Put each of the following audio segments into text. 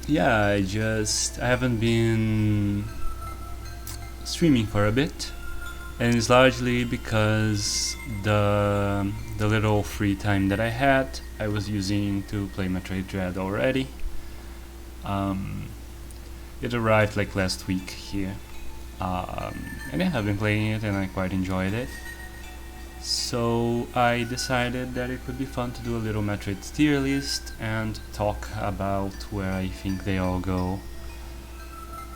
Yeah, I haven't been streaming for a bit, and it's largely because the little free time that I had, I was using to play Metroid Dread already. Um, it arrived like last week here, and yeah, I've been playing it and I quite enjoyed it. So I decided that it would be fun to do a little Metroid tier list and talk about where I think they all go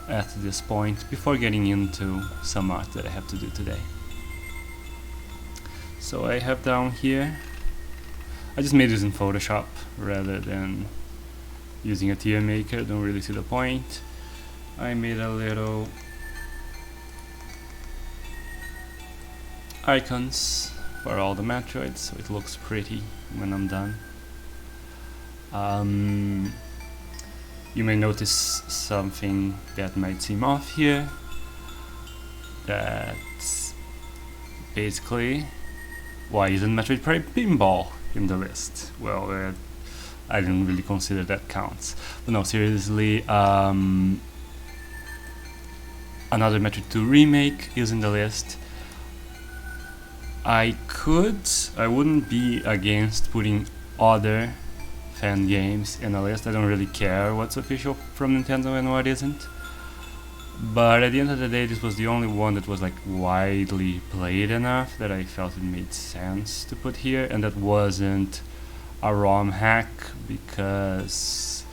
at this point before getting into some art that I have to do today. So I have down here, I just made this in Photoshop rather than using a tier maker, don't really see the point. I made a little icons for all the Metroids so it looks pretty when I'm done. You may notice something that might seem off here. That's basically, why isn't Metroid Prime Pinball in the list? Well, I didn't really consider that counts. But no, seriously, another Metroid 2 remake is in the list. I wouldn't be against putting other fan games in a list. I don't really care what's official from Nintendo and what isn't. But at the end of the day, this was the only one that was like widely played enough that I felt it made sense to put here, and that wasn't a ROM hack, because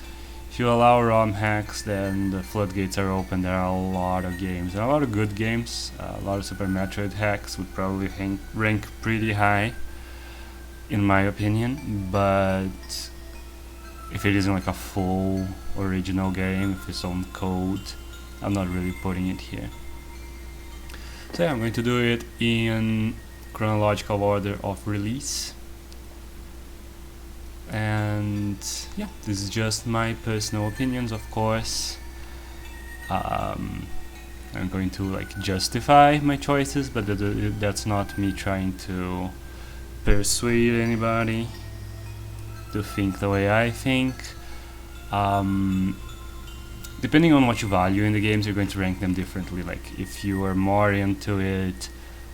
if you allow ROM hacks, then the floodgates are open. There are a lot of games, and a lot of good games. A lot of Super Metroid hacks would probably rank pretty high, in my opinion, but if it isn't like a full original game, with its own code, I'm not really putting it here. So yeah, I'm going to do it in chronological order of release. And yeah, this is just my personal opinions, of course. I'm going to like justify my choices, but that's not me trying to persuade anybody to think the way I think. Depending on what you value in the games, you're going to rank them differently. Like if you are more into it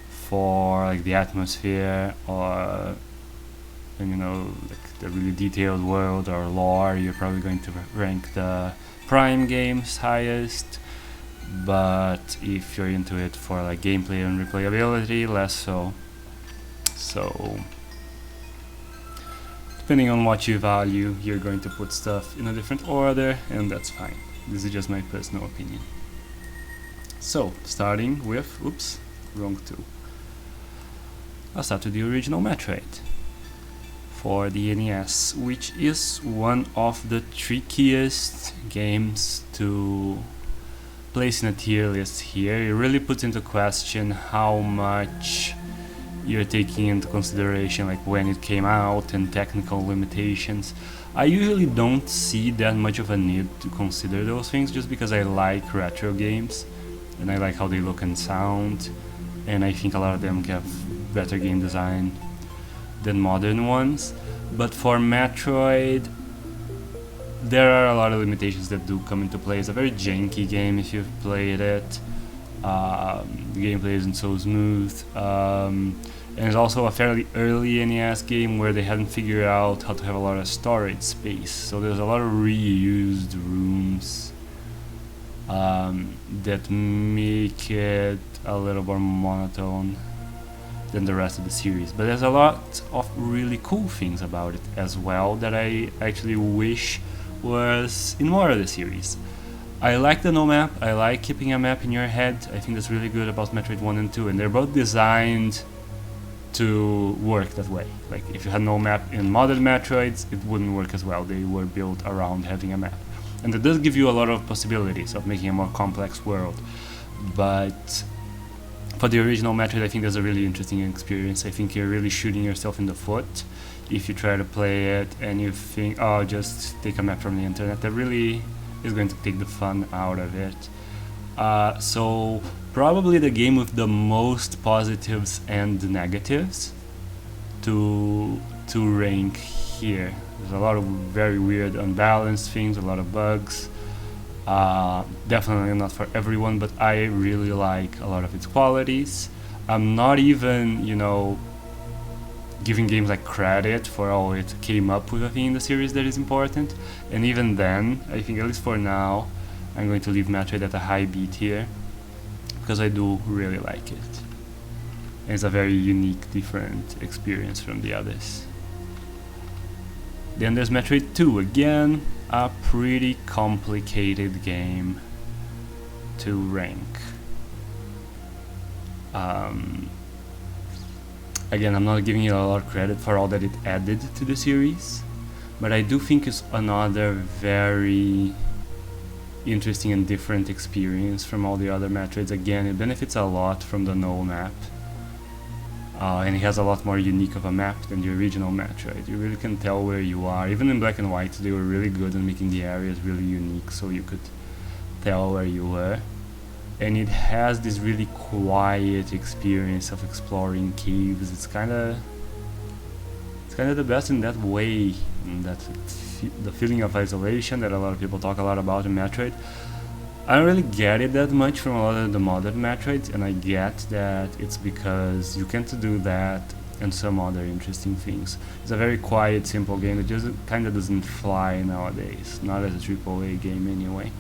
for like the atmosphere, or like the really detailed world or lore, you're probably going to rank the Prime games highest. But if you're into it for like gameplay and replayability, less so. So depending on what you value, you're going to put stuff in a different order, and that's fine. This is just my personal opinion. So, starting with, oops, wrong two. I'll start with the original Metroid for the NES, which is one of the trickiest games to place in a tier list here. It really puts into question how much you're taking into consideration, like when it came out and technical limitations. I usually don't see that much of a need to consider those things, just because I like retro games and I like how they look and sound, and I think a lot of them have better game design than modern ones. But for Metroid, there are a lot of limitations that do come into play. It's a very janky game if you've played it. The gameplay isn't so smooth. And it's also a fairly early NES game where they hadn't figured out how to have a lot of storage space. So there's a lot of reused rooms that make it a little more monotone than the rest of the series. But there's a lot of really cool things about it as well that I actually wish was in more of the series. I like the no map. I like keeping a map in your head. I think that's really good about Metroid 1 and 2, and they're both designed to work that way. Like if you had no map in modern Metroids, it wouldn't work as well. They were built around having a map, and it does give you a lot of possibilities of making a more complex world. But for the original Metroid, I think there's a really interesting experience. I think you're really shooting yourself in the foot if you try to play it and you think, oh, just take a map from the internet. That really is going to take the fun out of it. So probably the game with the most positives and negatives to rank here. There's a lot of very weird unbalanced things, a lot of bugs, Definitely not for everyone, but I really like a lot of its qualities. I'm not even, giving games like credit for all it came up with a thing in the series that is important. And even then, I think at least for now, I'm going to leave Metroid at a high B tier because I do really like it. And it's a very unique, different experience from the others. Then there's Metroid 2, again, a pretty complicated game to rank. Again, I'm not giving it a lot of credit for all that it added to the series, but I do think it's another very interesting and different experience from all the other Metroids. Again, it benefits a lot from the no map, and it has a lot more unique of a map than the original Metroid. You really can tell where you are. Even in Black and White, they were really good at making the areas really unique, so you could tell where you were. And it has this really quiet experience of exploring caves. It's kind of the best in that way. The feeling of isolation that a lot of people talk a lot about in Metroid. I don't really get it that much from a lot of the modern Metroids, and I get that it's because you can't do that and some other interesting things. It's a very quiet, simple game that just kind of doesn't fly nowadays, not as a AAA game anyway.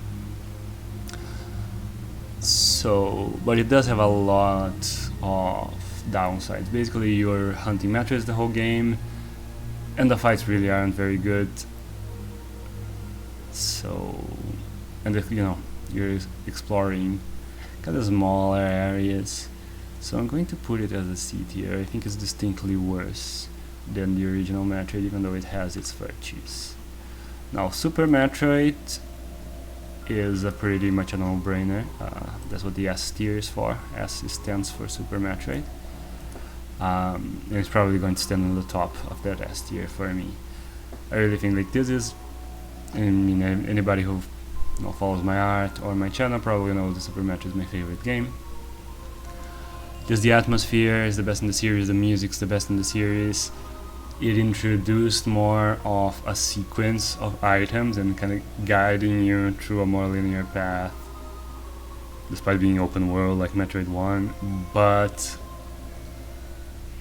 So, but it does have a lot of downsides. Basically, you're hunting Metroids the whole game, and the fights really aren't very good. So, and if you're exploring kind of smaller areas. So I'm going to put it as a C tier. I think it's distinctly worse than the original Metroid, even though it has its virtues. Now, Super Metroid is pretty much a no-brainer. That's what the S tier is for. S stands for Super Metroid. And it's probably going to stand on the top of that S tier for me. I really think like this is, I mean, anybody who follows my art or my channel probably knows that Super Metroid is my favorite game. Just the atmosphere is the best in the series, the music's the best in the series. It introduced more of a sequence of items and kind of guiding you through a more linear path, despite being open world like Metroid 1, but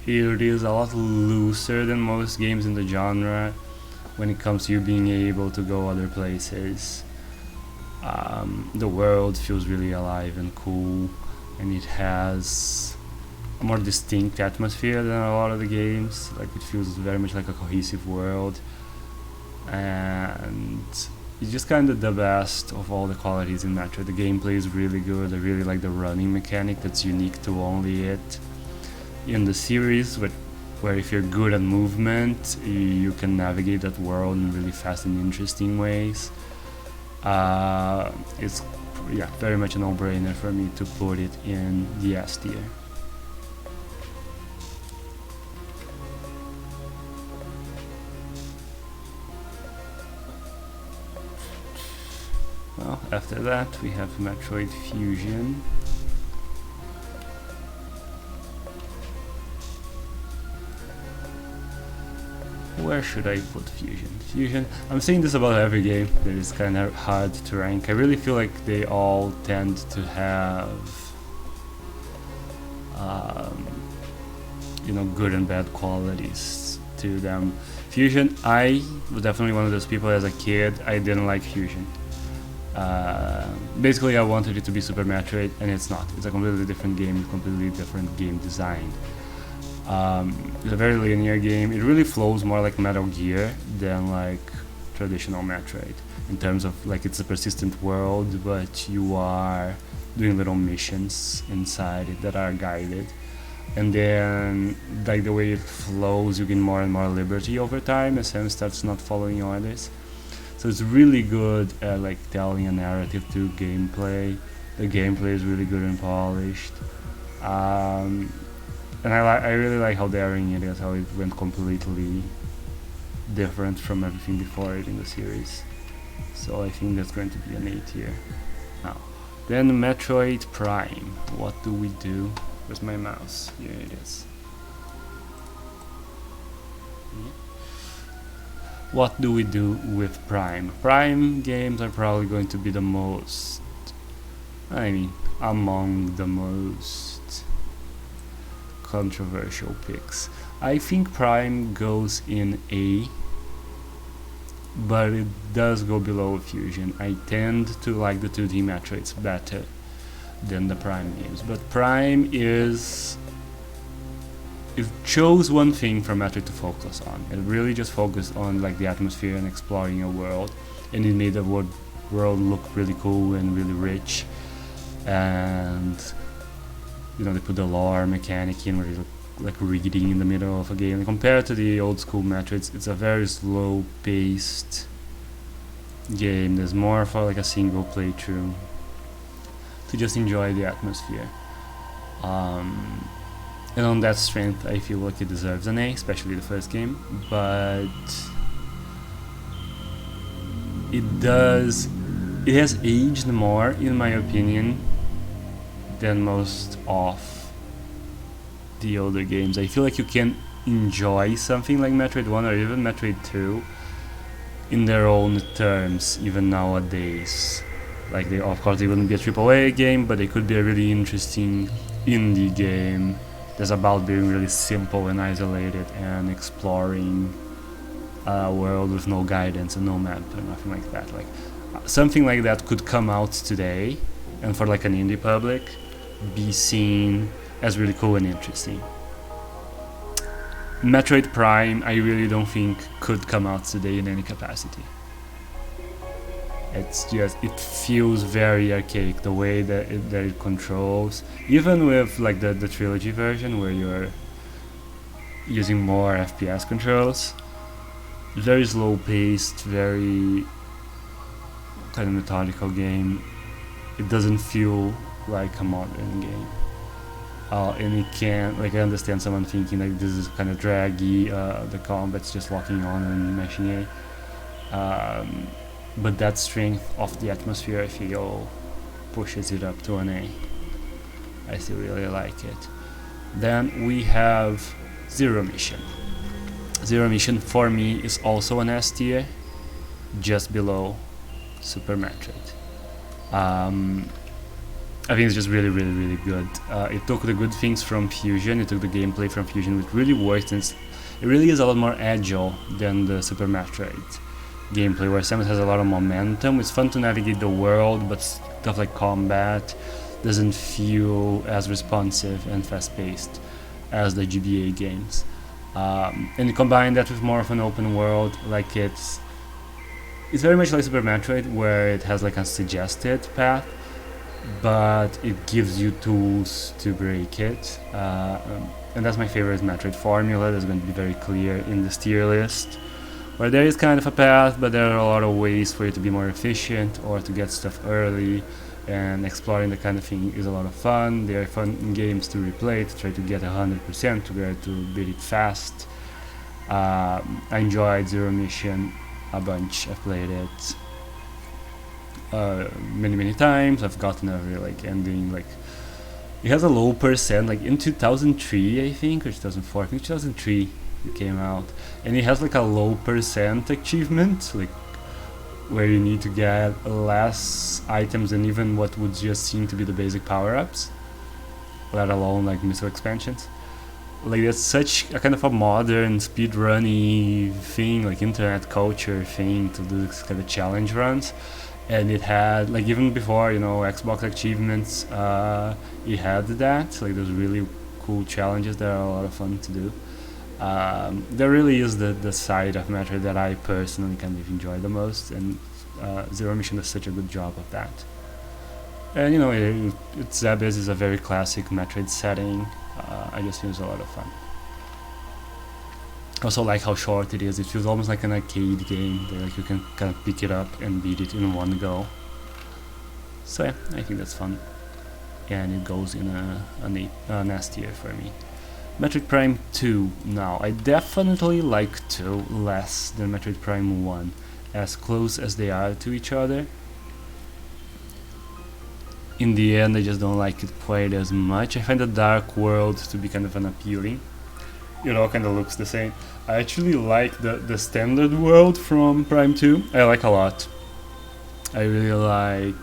it is a lot looser than most games in the genre when it comes to you being able to go other places. The world feels really alive and cool, and it has a more distinct atmosphere than a lot of the games. Like, it feels very much like a cohesive world, and it's just kind of the best of all the qualities in Metroid. The gameplay is really good. I really like the running mechanic that's unique to only it in the series, where if you're good at movement, you can navigate that world in really fast and interesting ways. It's very much a no-brainer for me to put it in the S tier. Well, after that we have Metroid Fusion. Where should I put Fusion? I'm saying this about every game that is kind of hard to rank. I really feel like they all tend to have good and bad qualities to them. Fusion, I was definitely one of those people as a kid. I didn't like Fusion. Basically, I wanted it to be Super Metroid, and it's not. It's a completely different game, completely different game design. It's a very linear game. It really flows more like Metal Gear than like traditional Metroid, in terms of like it's a persistent world, but you are doing little missions inside it that are guided, and then like the way it flows, you gain more and more liberty over time as Sam starts not following orders. So it's really good at like telling a narrative through gameplay. The gameplay is really good and polished. And I really like how daring it is, how it went completely different from everything before it in the series. So I think that's going to be an A tier. Now, then Metroid Prime. What do we do? Where's my mouse? Here it is. What do we do with Prime? Prime games are probably going to be the most, among the most controversial picks. I think Prime goes in A, but it does go below Fusion. I tend to like the 2D Metroids better than the Prime games, but Prime it chose one thing for Metroid to focus on. It really just focused on like the atmosphere and exploring a world, and it made the world look really cool and really rich. And they put the lore mechanic in, where you're like reading in the middle of a game. And compared to the old school Metroids, it's a very slow-paced game. There's more for like a single playthrough to just enjoy the atmosphere. And on that strength, I feel like it deserves an A, especially the first game. But it has aged more, in my opinion, than most of the older games. I feel like you can enjoy something like Metroid 1 or even Metroid 2 in their own terms, even nowadays. Like, of course, they wouldn't be a AAA game, but they could be a really interesting indie game that's about being really simple and isolated and exploring a world with no guidance and no map and nothing like that. Like, something like that could come out today, and for like an indie public, be seen as really cool and interesting. Metroid Prime, I really don't think could come out today in any capacity. It feels very archaic, the way that it controls, even with like the trilogy version where you're using more FPS controls. Very slow paced, very kind of methodical game. It doesn't feel like a modern game. And it can, like, I understand someone thinking like this is kind of draggy, the combat's just locking on and mashing A. But that strength of the atmosphere, I feel, pushes it up to an A. I still really like it. Then we have Zero Mission. Zero Mission for me is also an S tier, just below Super Metroid. I think it's just really, really, really good. It took the good things from Fusion, it took the gameplay from Fusion, which really works, and it really is a lot more agile than the Super Metroid gameplay, where Samus has a lot of momentum. It's fun to navigate the world, but stuff like combat doesn't feel as responsive and fast-paced as the GBA games. And you combine that with more of an open world, like it's very much like Super Metroid, where it has like a suggested path, but it gives you tools to break it. And that's my favorite Metroid formula. That's going to be very clear in this tier list, where there is kind of a path, but there are a lot of ways for you to be more efficient or to get stuff early, and exploring the kind of thing is a lot of fun. There are fun games to replay, to try to get 100%, to try to beat it fast. I enjoyed Zero Mission a bunch. I've played it many times. I've gotten every like ending. Like, it has a low percent, like in 2003 I think, or 2004, I think 2003 it came out, and it has like a low percent achievement, like where you need to get less items than even what would just seem to be the basic power-ups, let alone like missile expansions. Like, that's such a kind of a modern speedrunny thing, like internet culture thing, to do this kind of challenge runs. And it had, like, even before, Xbox achievements, it had that. Like, there's really cool challenges that are a lot of fun to do. There really is the side of Metroid that I personally kind of enjoy the most, and Zero Mission does such a good job of that. And Zebes is a very classic Metroid setting. I just think it's a lot of fun. I also like how short it is. It feels almost like an arcade game, that like you can kind of pick it up and beat it in one go. So yeah, I think that's fun, and it goes in an S tier for me. Metroid Prime 2 now. I definitely like 2 less than Metroid Prime 1, as close as they are to each other. In the end, I just don't like it quite as much. I find the Dark World to be kind of unappealing, you know, kind of looks the same. I actually like the standard world from Prime 2. I like a lot. I really like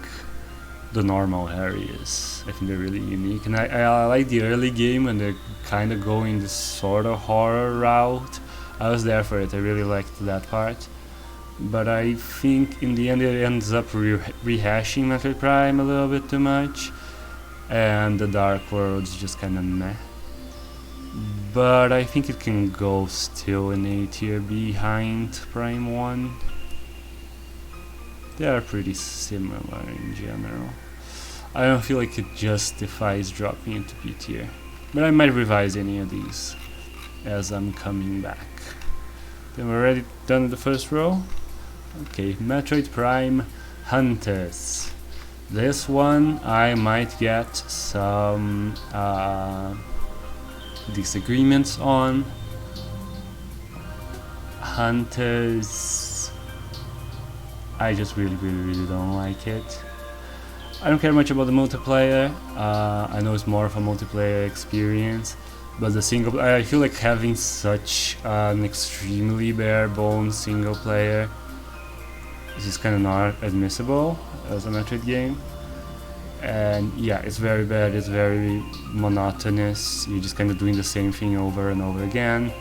the normal areas. I think they're really unique, and I like the early game when they're kind of going this sort of horror route. I was there for it. I really liked that part. But I think in the end it ends up rehashing Metroid Prime a little bit too much, and the Dark World's just kind of meh. But I think it can go still in A tier behind Prime 1. They are pretty similar in general. I don't feel like it justifies dropping into B tier, but I might revise any of these as I'm coming back. Then we're already done with the first row. Okay, Metroid Prime Hunters. This one I might get some disagreements on. Hunters, I just really don't like it. I don't care much about the multiplayer. I know it's more of a multiplayer experience, but the single, I feel like having such an extremely bare bones single player is just kind of not admissible as a Metroid game. And yeah, it's very bad, it's very monotonous, you're just kind of doing the same thing over and over again.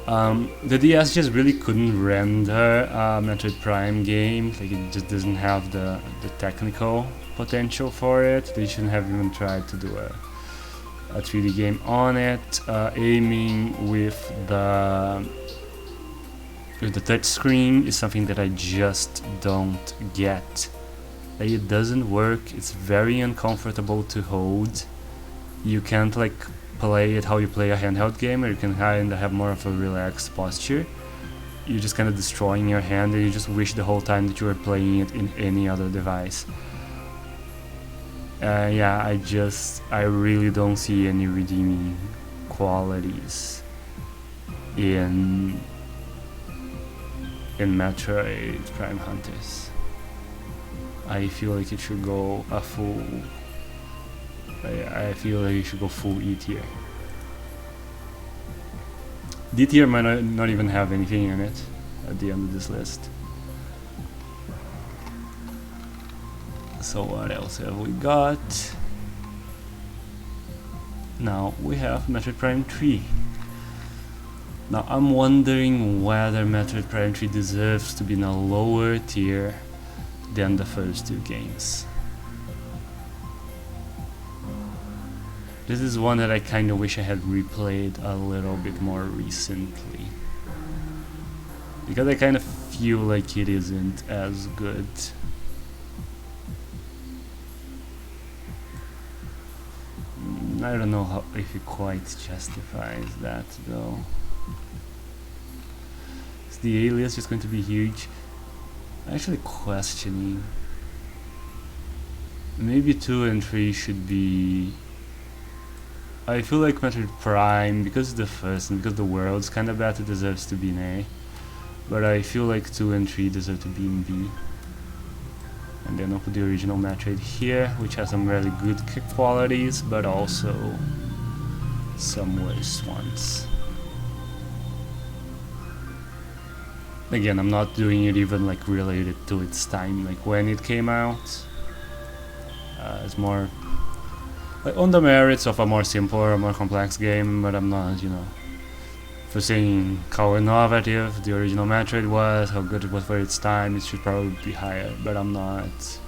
The DS just really couldn't render a Metroid Prime game, like it just doesn't have the technical potential for it. They shouldn't have even tried to do a 3D game on it. Aiming with the touch screen is something that I just don't get. It doesn't work, it's very uncomfortable to hold. You can't like play it how you play a handheld game, or you can kind of have more of a relaxed posture. You're just kind of destroying your hand, and you just wish the whole time that you were playing it in any other device. Yeah, I really don't see any redeeming qualities in Metroid Prime Hunters. I feel like it should go a full. I feel like it should go full E tier. D tier might not even have anything in it at the end of this list. So what else have we got? Now we have Metroid Prime 3. Now I'm wondering whether Metroid Prime 3 deserves to be in a lower tier than the first two games. This is one that I kind of wish I had replayed a little bit more recently, because I kind of feel like it isn't as good. I don't know if it quite justifies that though. Is the alias just going to be huge? I'm actually questioning. Maybe 2 and 3 should be. I feel like Metroid Prime, because it's the first and because the world's kind of bad, it deserves to be in A. But I feel like 2 and 3 deserve to be in B. And then I'll put the original Metroid here, which has some really good qualities, but also some worse ones. Again, I'm not doing it even like related to its time, like when it came out. It's more like on the merits of a more simple or a more complex game, but I'm not, you know, for saying how innovative the original Metroid was, how good it was for its time, it should probably be higher, but I'm not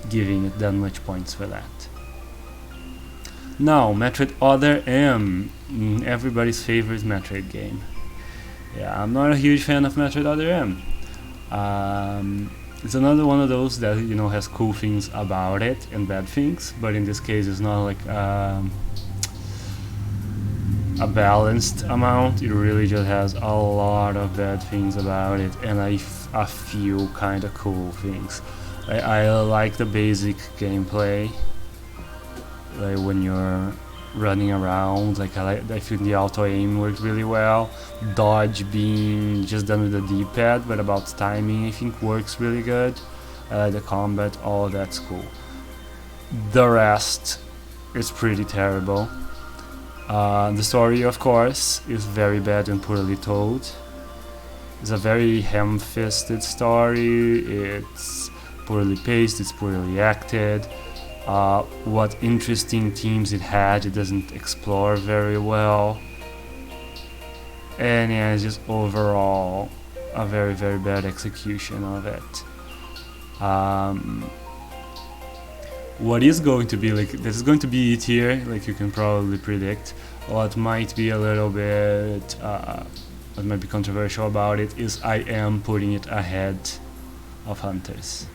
giving it that much points for that. Now, Metroid Other M, everybody's favorite Metroid game. Yeah, I'm not a huge fan of Metroid Other M. It's another one of those that, you know, has cool things about it and bad things, but in this case it's not like a balanced amount. It really just has a lot of bad things about it and a few kind of cool things. I like the basic gameplay, like when you're running around, like I feel the auto aim worked really well. Dodge being just done with the D-pad, but about timing I think works really good. The combat, all that's cool. The rest is pretty terrible. The story, of course, is very bad and poorly told. It's a very ham-fisted story. It's poorly paced. It's poorly acted. What interesting themes it had, it doesn't explore very well. And yeah, it's just overall a very, very bad execution of it. What is going to be like, this is going to be it here, like you can probably predict. What might be a little bit, what might be controversial about it is I am putting it ahead of Hunters.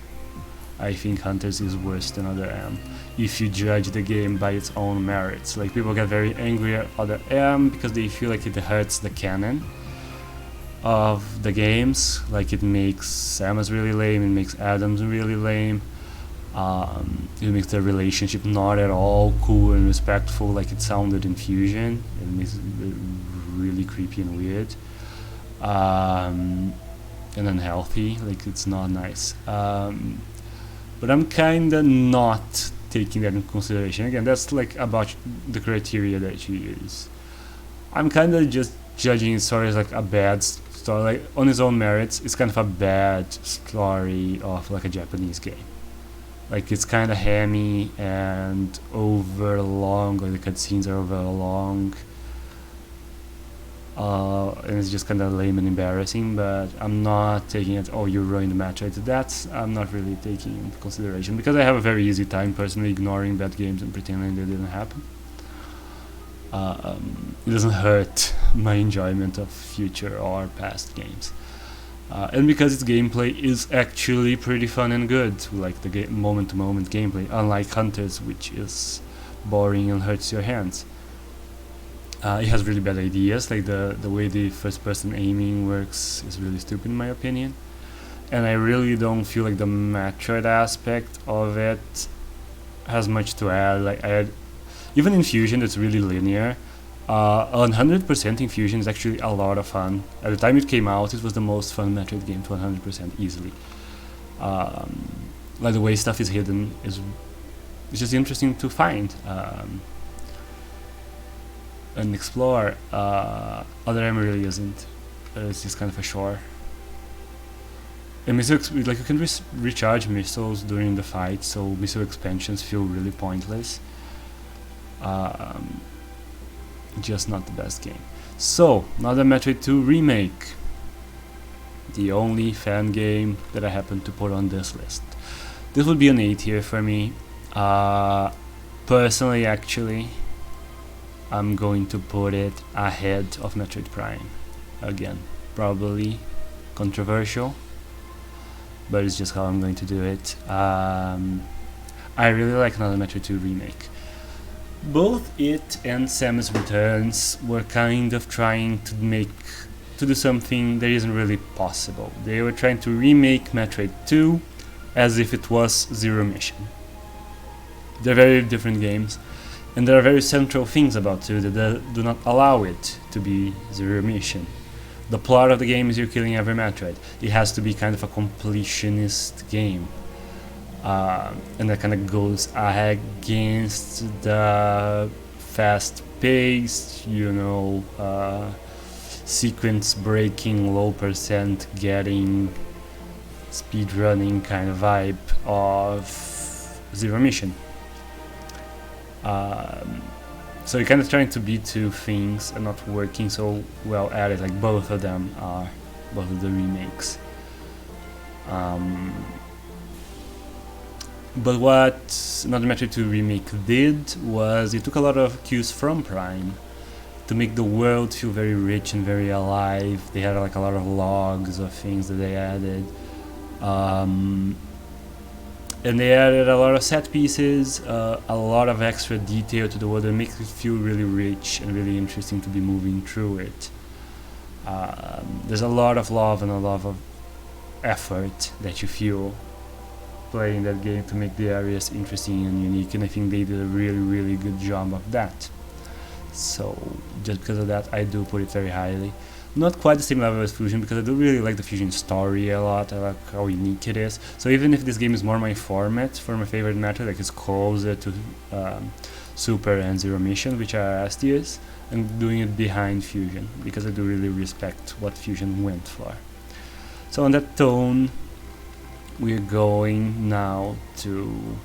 I think Hunters is worse than Other M if you judge the game by its own merits. Like, people get very angry at Other M because they feel like it hurts the canon of the games. Like, it makes Samus really lame, it makes Adams really lame. It makes the relationship not at all cool and respectful like it sounded in Fusion. It makes it really creepy and weird. And unhealthy, like it's not nice. But I'm kinda not taking that into consideration. Again, that's like about the criteria that you use. I'm kinda just judging story as like a bad story, like on its own merits. It's kind of a bad story of like a Japanese game. Like, it's kind of hammy and over long, like the cutscenes are over long. And it's just kind of lame and embarrassing, but I'm not taking it, oh, you ruined the Metroid. That's, I'm not really taking into consideration, because I have a very easy time personally ignoring bad games and pretending they didn't happen. It doesn't hurt my enjoyment of future or past games. And because its gameplay is actually pretty fun and good, like the moment-to-moment gameplay, unlike Hunters, which is boring and hurts your hands. It has really bad ideas, like the way the first-person aiming works is really stupid in my opinion. And I really don't feel like the Metroid aspect of it has much to add. Like, even in Fusion, it's really linear. 100% in Fusion is actually a lot of fun. At the time it came out, it was the most fun Metroid game to 100% easily. Like, the way stuff is hidden is just interesting to find and explore. Other M really isn't. It's just kind of a chore. And missiles, like, you can recharge missiles during the fight, so missile expansions feel really pointless. Just not the best game. So, another Metroid 2 remake. The only fan game that I happen to put on this list. This would be an A tier for me. Personally, actually, I'm going to put it ahead of Metroid Prime. Again, probably controversial, but it's just how I'm going to do it. I really like another Metroid 2 remake. Both it and Samus Returns were kind of trying to do something that isn't really possible. They were trying to remake Metroid 2 as if it was Zero Mission. They're very different games, and there are very central things about 2 that do not allow it to be Zero Mission. The plot of the game is you're killing every Metroid. It has to be kind of a completionist game. And that kind of goes against the fast-paced, sequence breaking, low percent getting, speedrunning kind of vibe of Zero Mission. So you're kind of trying to be two things and not working so well at it. Like, both of them are, both of the remakes. But what Another Metroid 2 remake did was it took a lot of cues from Prime to make the world feel very rich and very alive. They had like a lot of logs of things that they added. And they added a lot of set pieces, a lot of extra detail to the world that makes it feel really rich and really interesting to be moving through it. There's a lot of love and a lot of effort that you feel playing that game to make the areas interesting and unique, and I think they did a really, really good job of that. So just because of that, I do put it very highly. Not quite the same level as Fusion, because I do really like the Fusion story a lot. I like how unique it is. So even if this game is more my format for my favorite Metroid, like it's closer to Super and Zero Mission, which are S tiers, and doing it behind Fusion, because I do really respect what Fusion went for. So on that tone, we're going now to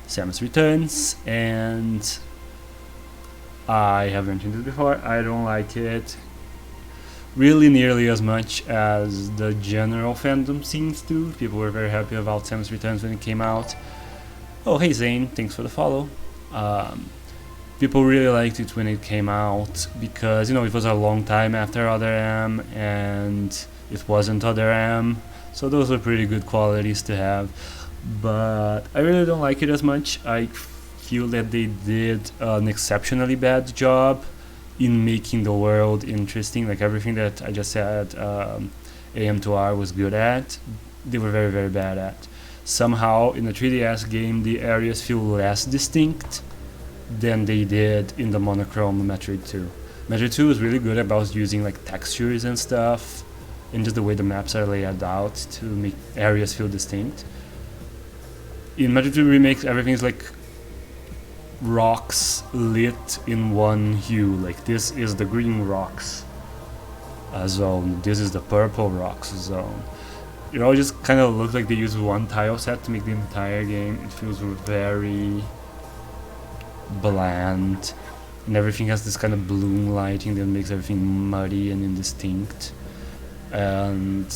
Samus Returns, and I have mentioned this before, I don't like it really nearly as much as the general fandom seems to. People were very happy about Samus Returns when it came out. Oh, hey Zane, thanks for the follow. People really liked it when it came out because, you know, it was a long time after Other M and it wasn't Other M, so those were pretty good qualities to have. But I really don't like it as much. I feel that they did an exceptionally bad job in making the world interesting. Like everything that I just said AM2R was good at, they were very, very bad at. Somehow in the 3DS game the areas feel less distinct than they did in the monochrome Metroid 2. Metroid 2 is really good about using like textures and stuff and just the way the maps are laid out to make areas feel distinct. In Metroid 2 Remake, everything is like rocks lit in one hue. Like this is the green rocks zone, this is the purple rocks zone. It all just kind of looks like they use one tile set to make the entire game. It feels very bland, and everything has this kind of bloom lighting that makes everything muddy and indistinct. And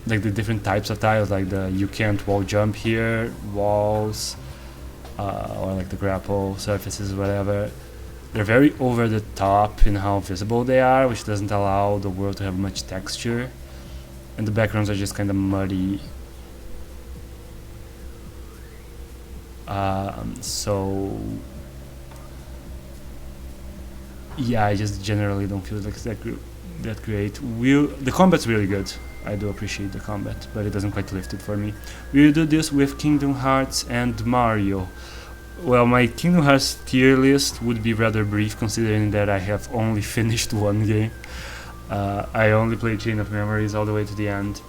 like the different types of tiles, like the you can't wall jump here walls, or like the grapple surfaces, whatever, they're very over the top in how visible they are, which doesn't allow the world to have much texture. And the backgrounds are just kind of muddy. So yeah, I just generally don't feel like it's that great. The combat's really good. I do appreciate the combat, but it doesn't quite lift it for me. We'll do this with Kingdom Hearts and Mario. Well, my Kingdom Hearts tier list would be rather brief, considering that I have only finished one game. I only played Chain of Memories all the way to the end.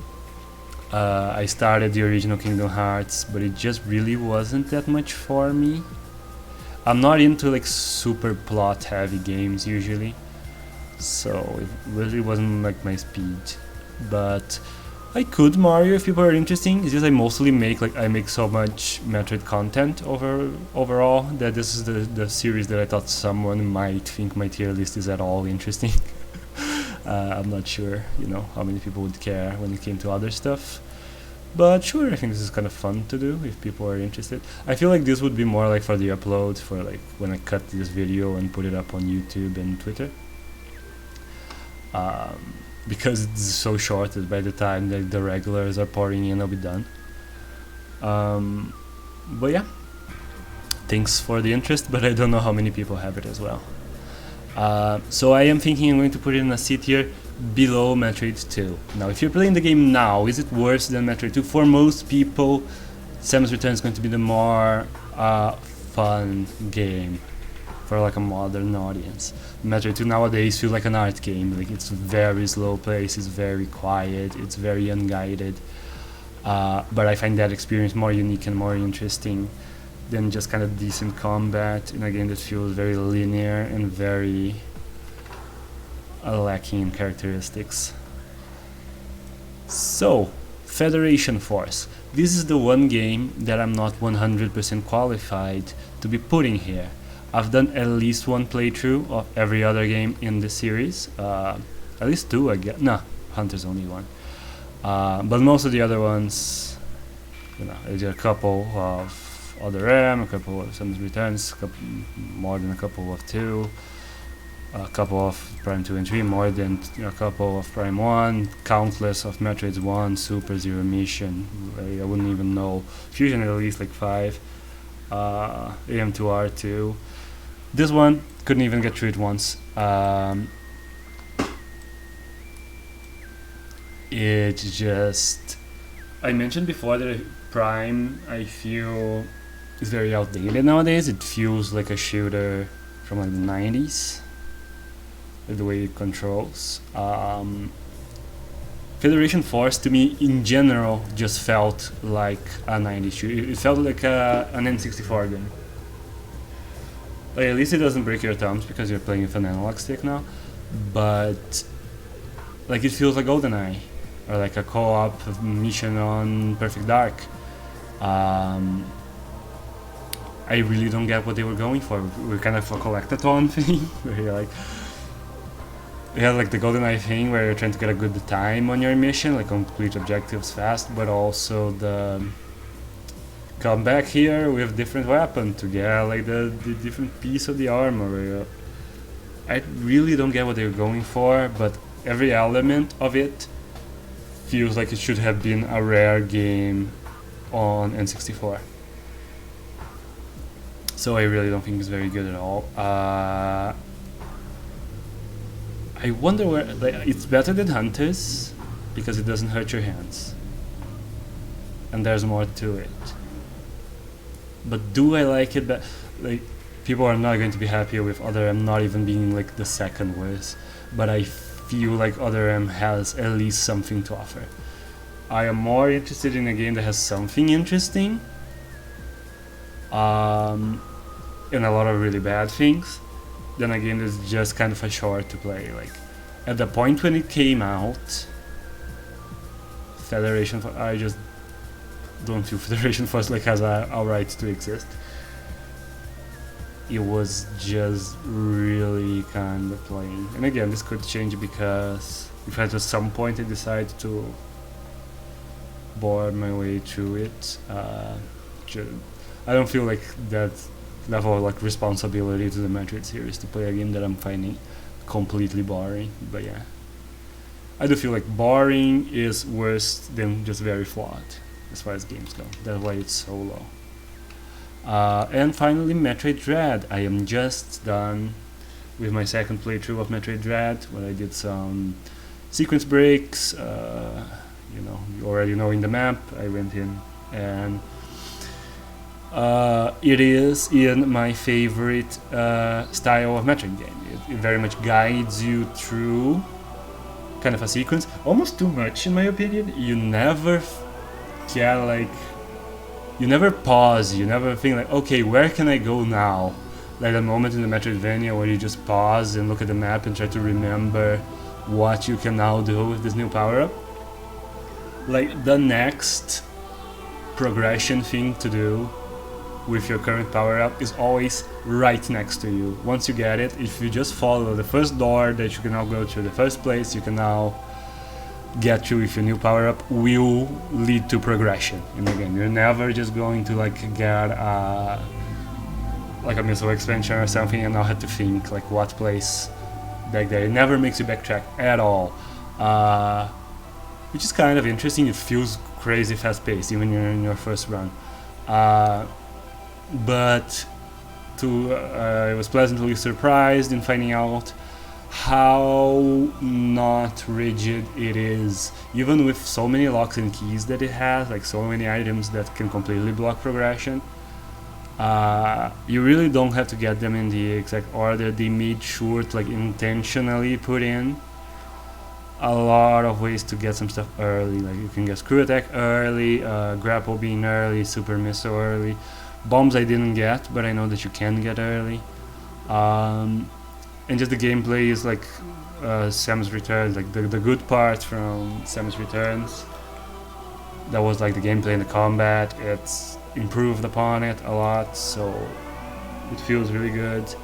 I started the original Kingdom Hearts, but it just really wasn't that much for me. I'm not into like super plot heavy games usually, so it really wasn't like my speed. But I could Mario if people are interesting. It's just I mostly make so much Metroid content overall that this is the series that I thought someone might think my tier list is at all interesting. I'm not sure, you know, how many people would care when it came to other stuff. But sure, I think this is kind of fun to do if people are interested. I feel like this would be more like for the upload, for like when I cut this video and put it up on YouTube and Twitter. Because it's so short that by the time that the regulars are pouring in, I'll be done. But yeah, thanks for the interest, but I don't know how many people have it as well. So I am thinking I'm going to put it in a C tier below Metroid 2. Now, if you're playing the game now, is it worse than Metroid 2? For most people, Samus Returns is going to be the more fun game for like a modern audience. Metroid 2 nowadays feels like an art game. Like it's very slow paced, it's very quiet, it's very unguided. But I find that experience more unique and more interesting than just kind of decent combat in a game that feels very linear and very lacking in characteristics. So, Federation Force. This is the one game that I'm not 100% qualified to be putting here. I've done at least one playthrough of every other game in the series. At least two, I guess. Nah, Hunter's only one. But most of the other ones, you know, there's a couple of Other M, a couple of Samus Returns, more than a couple of 2, a couple of Prime 2 and 3, more than a couple of Prime 1, countless of Metroids 1, Super, Zero Mission, I wouldn't even know, Fusion at least like 5, AM2R 2. This one, couldn't even get through it once. It's just, I mentioned before that Prime, I feel, is very outdated nowadays. It feels like a shooter from like the 90s, like the way it controls. Federation Force to me in general just felt like a 90s shooter. It felt like an N64 game. Like, at least it doesn't break your thumbs because you're playing with an analog stick now, but like it feels like GoldenEye or like a co-op mission on Perfect Dark. I really don't get what they were going for. We're kind of a collectathon thing where you're like, you have like the GoldenEye thing where you're trying to get a good time on your mission, like complete objectives fast, but also the come back here with different weapon to get like the different piece of the armor. I really don't get what they're going for, but every element of it feels like it should have been a rare game on N64. So I really don't think it's very good at all. I wonder where, like, it's better than Hunters because it doesn't hurt your hands and there's more to it. But do I like it? Like, people are not going to be happy with Other M not even being like the second worst, but I feel like Other M has at least something to offer. I am more interested in a game that has something interesting and a lot of really bad things than a game that's just kind of a chore to play. Like, at the point when it came out, Federation Force, I just don't feel Federation Force like has a right to exist. It was just really kind of plain. And again, this could change because if at some point I decide to bore my way through it, I don't feel like that level of like responsibility to the Metroid series to play a game that I'm finding completely boring. But yeah, I do feel like boring is worse than just very flawed as far as games go. That's why it's so low. And finally, Metroid Dread. I am just done with my second playthrough of Metroid Dread, where I did some sequence breaks. You already know in the map. I went in and it is in my favorite style of Metroid game. It very much guides you through kind of a sequence, almost too much in my opinion. You never you never pause, you never think like, okay, where can I go now? Like a moment in the Metroidvania where you just pause and look at the map and try to remember what you can now do with this new power-up. Like, the next progression thing to do with your current power-up is always right next to you. Once you get it, if you just follow the first door that you can now go to the first place, you can now get through with your new power-up, will lead to progression in the game. You're never just going to like get like a missile expansion or something and now have to think like what place back there. It never makes you backtrack at all, which is kind of interesting. It feels crazy fast-paced even when you're in your first run. But I was pleasantly surprised in finding out how not rigid it is, even with so many locks and keys that it has, like so many items that can completely block progression. You really don't have to get them in the exact order. They made sure to like intentionally put in a lot of ways to get some stuff early. Like you can get screw attack early, grapple beam early, super missile early. Bombs I didn't get, but I know that you can get early. And just the gameplay is like Samus Returns, like the good part from Samus Returns. That was like the gameplay and the combat. It's improved upon it a lot, so it feels really good.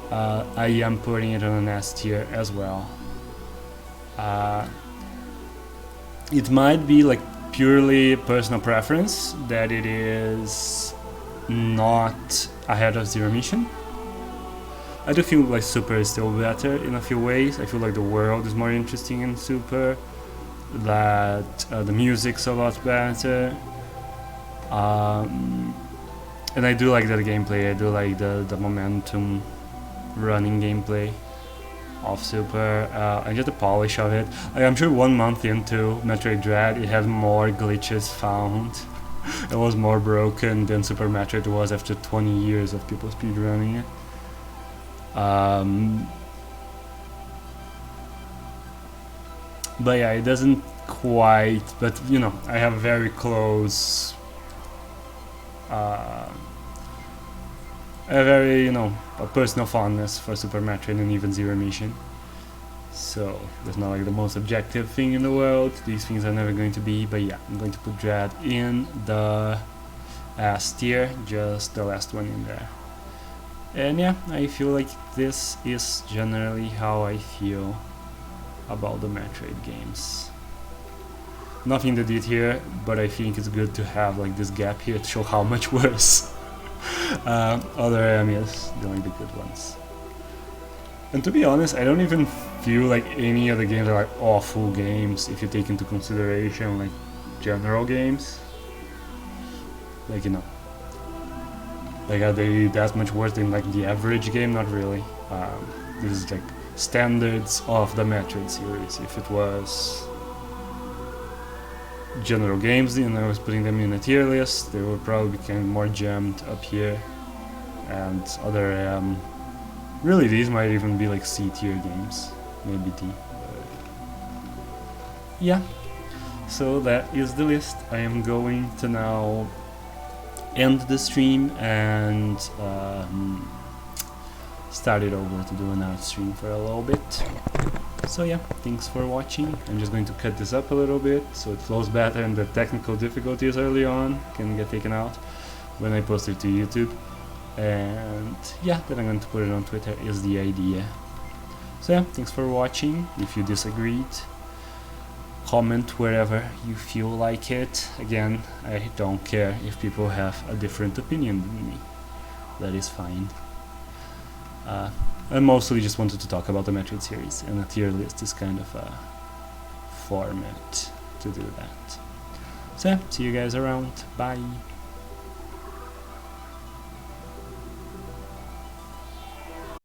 I am putting it on an S tier as well. It might be like purely personal preference that it is not ahead of Zero Mission. I do feel like Super is still better in a few ways. I feel like the world is more interesting in Super, that the music's a lot better, and I do like that gameplay. I do like the momentum running gameplay of Super, and just the polish of it. I'm sure 1 month into Metroid Dread it had more glitches found. It was more broken than Super Metroid was after 20 years of people speedrunning it. But yeah, it doesn't quite, but you know, I have a very close a very, a personal fondness for Super Metroid and even Zero Mission. So that's not like the most objective thing in the world. These things are never going to be, but yeah, I'm going to put Dread in the S tier, just the last one in there. And yeah, I feel like this is generally how I feel about the Metroid games. Nothing to did here, but I think it's good to have like this gap here to show how much worse other areas than like the good ones. And to be honest, I don't even feel like any of the games are like awful games if you take into consideration like general games. Like, like are they that much worse than like the average game? Not really. This is like standards of the Metroid series. If it was general games and I was putting them in a tier list, they would probably become more jammed up here. And other really these might even be like C tier games, maybe D. Yeah, so that is the list. I am going to now end the stream and start it over to do another stream for a little bit. So yeah, thanks for watching. I'm just going to cut this up a little bit so it flows better and the technical difficulties early on can get taken out when I post it to YouTube. And yeah, then I'm going to put it on Twitter is the idea. So yeah, thanks for watching. If you disagreed, comment wherever you feel like it. Again, I don't care if people have a different opinion than me. That is fine. I mostly just wanted to talk about the Metroid series, and a tier list is kind of a format to do that. So yeah, see you guys around. Bye.